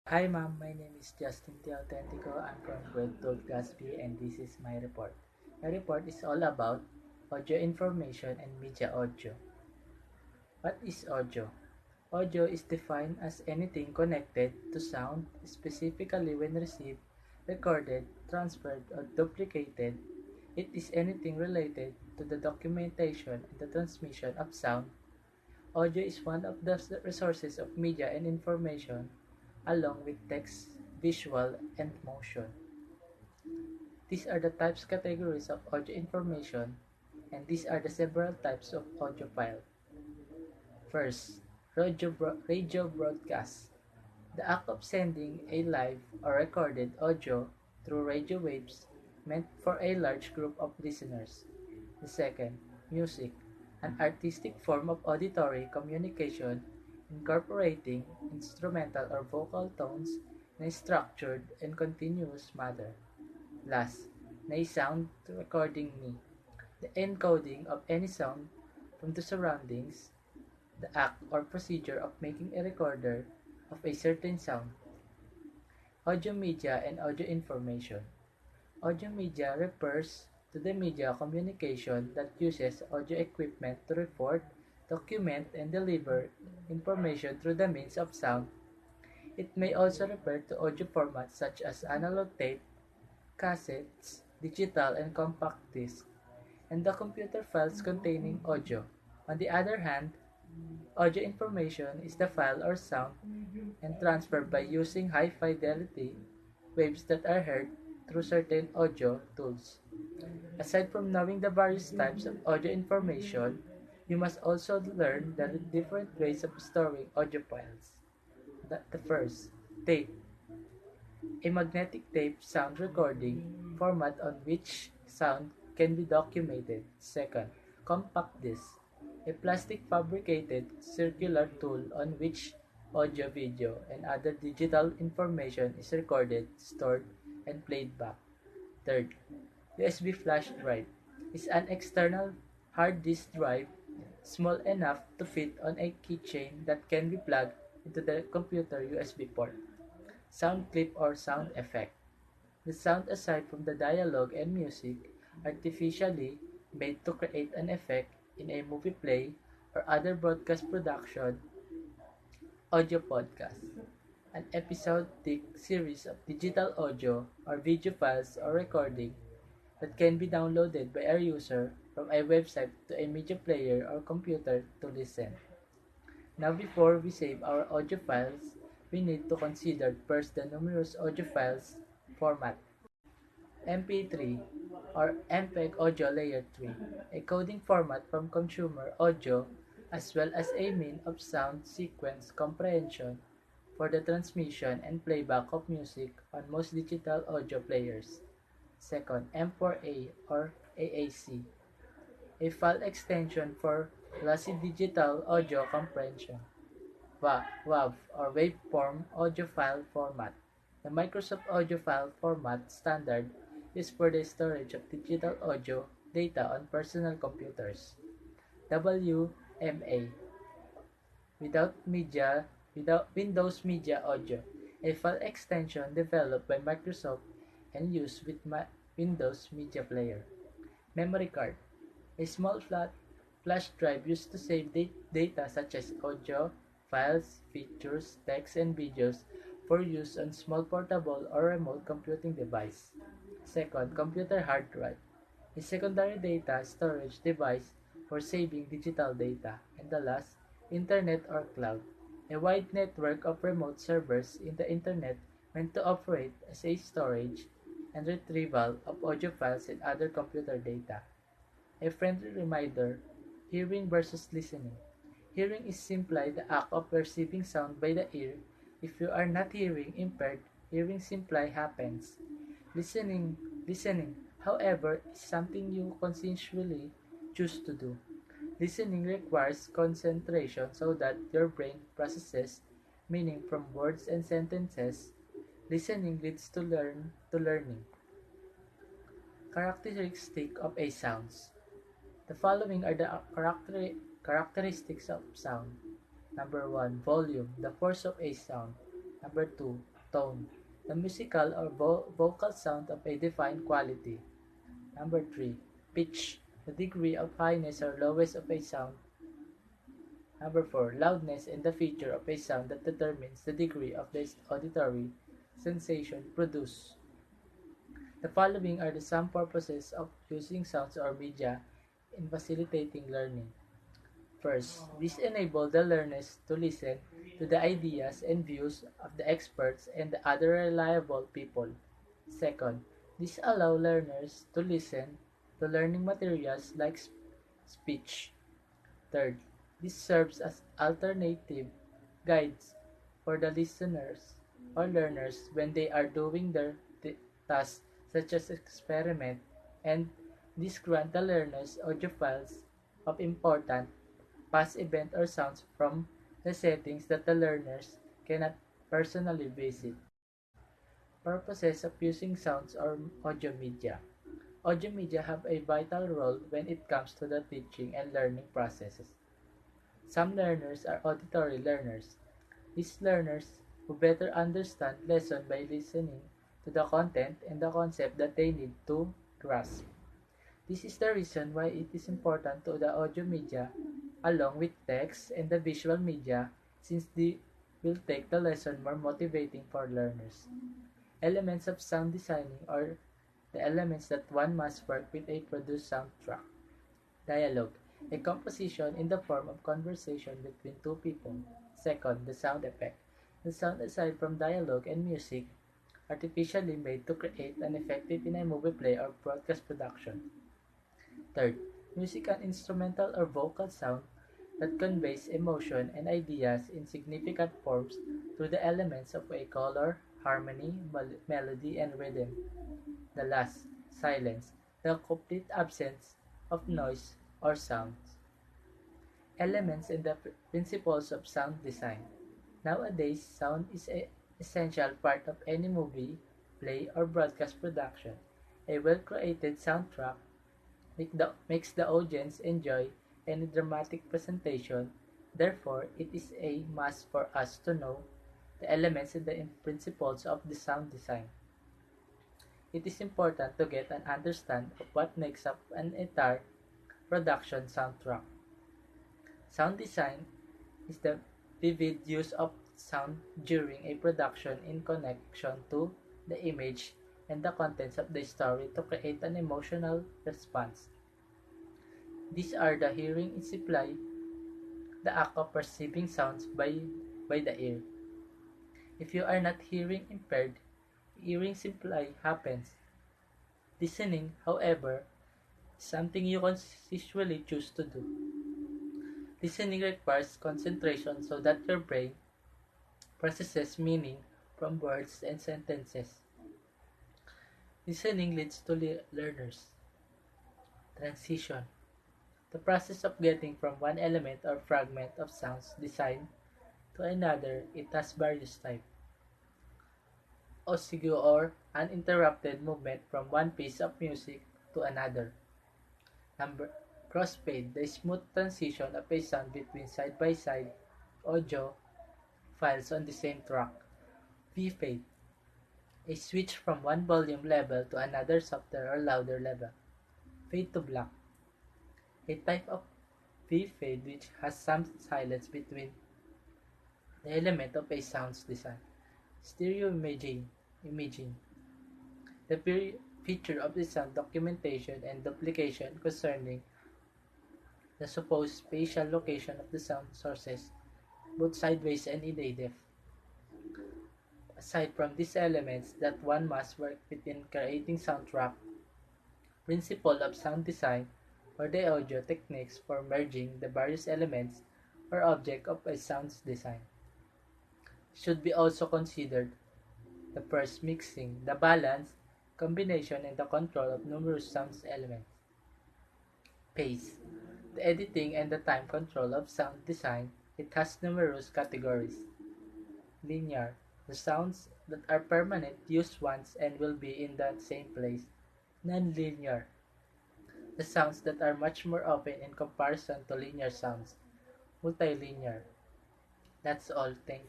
Hi ma'am, my name is Justin T. Autentico. I'm from grade 12 Class B and this is my report. My report is all about audio information and media audio. What is audio? Audio is defined as anything connected to sound, specifically when received, recorded, transferred, or duplicated. It is anything related to the documentation and the transmission of sound. Audio is one of the resources of media and information, along with text, visual, and motion. These are the types categories of audio information, and these are the several types of audio file. First, radio broadcast. The act of sending a live or recorded audio through radio waves meant for a large group of listeners. The second, music, an artistic form of auditory communication incorporating instrumental or vocal tones in a structured and continuous manner. Last, na sound recording ni, the encoding of any sound from the surroundings, the act or procedure of making a recorder of a certain sound. Audio media and audio information. Audio media refers to the media communication that uses audio equipment to report, document, and deliver information through the means of sound. It may also refer to audio formats such as analog tape, cassettes, digital, and compact disc, and the computer files containing audio. On the other hand, audio information is the file or sound and transferred by using high fidelity waves that are heard through certain audio tools. Aside from knowing the various types of audio information, you must also learn the different ways of storing audio files. The first, tape, a magnetic tape sound recording format on which sound can be documented. Second, compact disc, a plastic fabricated circular tool on which audio, video, and other digital information is recorded, stored, and played back. Third, USB flash drive is an external hard disk drive small enough to fit on a keychain that can be plugged into the computer USB port. Sound clip or sound effect. The sound aside from the dialogue and music artificially made to create an effect in a movie play or other broadcast production. Audio podcast, an episodic series of digital audio or video files or recording that can be downloaded by a user from a website to a media player or computer to listen. Now before we save our audio files, we need to consider first the numerous audio files format. MP3 or MPEG Audio Layer 3, a coding format from consumer audio as well as a mean of sound sequence comprehension for the transmission and playback of music on most digital audio players. Second, M4A or AAC, a file extension for lossy digital audio compression. WAV or Waveform Audio File Format. The Microsoft Audio File Format standard is for the storage of digital audio data on personal computers. WMA, without Windows Media Audio, a file extension developed by Microsoft and used with Windows Media Player. Memory card, a small flash drive used to save data such as audio, files, pictures, text, and videos for use on small portable or remote computing device. Second, computer hard drive, a secondary data storage device for saving digital data. And the last, internet or cloud, a wide network of remote servers in the internet meant to operate as a storage and retrieval of audio files and other computer data. A friendly reminder, hearing versus listening. Hearing is simply the act of perceiving sound by the ear. If you are not hearing impaired, hearing simply happens. Listening, however, is something you consciously choose to do. Listening requires concentration so that your brain processes meaning from words and sentences. Listening leads to learning. Characteristic of a sounds. The following are the characteristics of sound. Number 1, volume, the force of a sound. Number 2, tone, the musical or vocal sound of a defined quality. Number 3. Pitch, the degree of highness or lowest of a sound. Number 4. Loudness and the feature of a sound that determines the degree of the auditory sensation produced. The following are the some purposes of using sounds or media in facilitating learning. First, this enables the learners to listen to the ideas and views of the experts and the other reliable people. Second, this allows learners to listen to learning materials like speech. Third, this serves as alternative guides for the listeners or learners when they are doing their tasks such as experiment, and this grant the learners audio files of important past event or sounds from the settings that the learners cannot personally visit. Purposes of using sounds or audio media. Audio media have a vital role when it comes to the teaching and learning processes. Some learners are auditory learners. These learners who better understand lesson by listening to the content and the concept that they need to grasp. This is the reason why it is important to the audio media along with text and the visual media, since they will take the lesson more motivating for learners. Elements of sound designing are the elements that one must work with a produced soundtrack. Dialogue, a composition in the form of conversation between two people. Second, the sound effect. The sound aside from dialogue and music, artificially made to create an effect in a movie play or broadcast production. Third, music and instrumental or vocal sound that conveys emotion and ideas in significant forms through the elements of a color, harmony, melody, and rhythm. The last, silence, the complete absence of noise or sounds. Elements and the principles of sound design. Nowadays, sound is an essential part of any movie, play, or broadcast production. A well-created soundtrack makes the audience enjoy any dramatic presentation. Therefore, it is a must for us to know the elements and the principles of the sound design. It is important to get an understand of what makes up an entire production soundtrack. Sound design is the vivid use of sound during a production in connection to the image and the contents of the story to create an emotional response. These are the hearing is simply the act of perceiving sounds by the ear. If you are not hearing impaired, hearing simply happens. Listening, however, is something you consciously choose to do. Listening requires concentration so that your brain processes meaning from words and sentences. Listening leads to learners. Transition. The process of getting from one element or fragment of sounds design to another, it has various types. Oscillation or uninterrupted movement from one piece of music to another. Number crossfade, the smooth transition of a sound between side-by-side audio files on the same track. V-fade, a switch from one volume level to another softer or louder level. Fade to black, a type of V-fade which has some silence between the element of a sound's design. Stereo imaging, the feature of the sound documentation and duplication concerning the supposed spatial location of the sound sources, both sideways and in a depth. Aside from these elements that one must work with in creating soundtrack, principle of sound design or the audio techniques for merging the various elements or object of a sound's design should be also considered. The first, mixing, the balance, combination, and the control of numerous sound elements. Pace, the editing and the time control of sound design. It has numerous categories. Linear, the sounds that are permanent, used once, and will be in that same place. Non-linear, the sounds that are much more open in comparison to linear sounds. Multilinear. That's all. Thank you.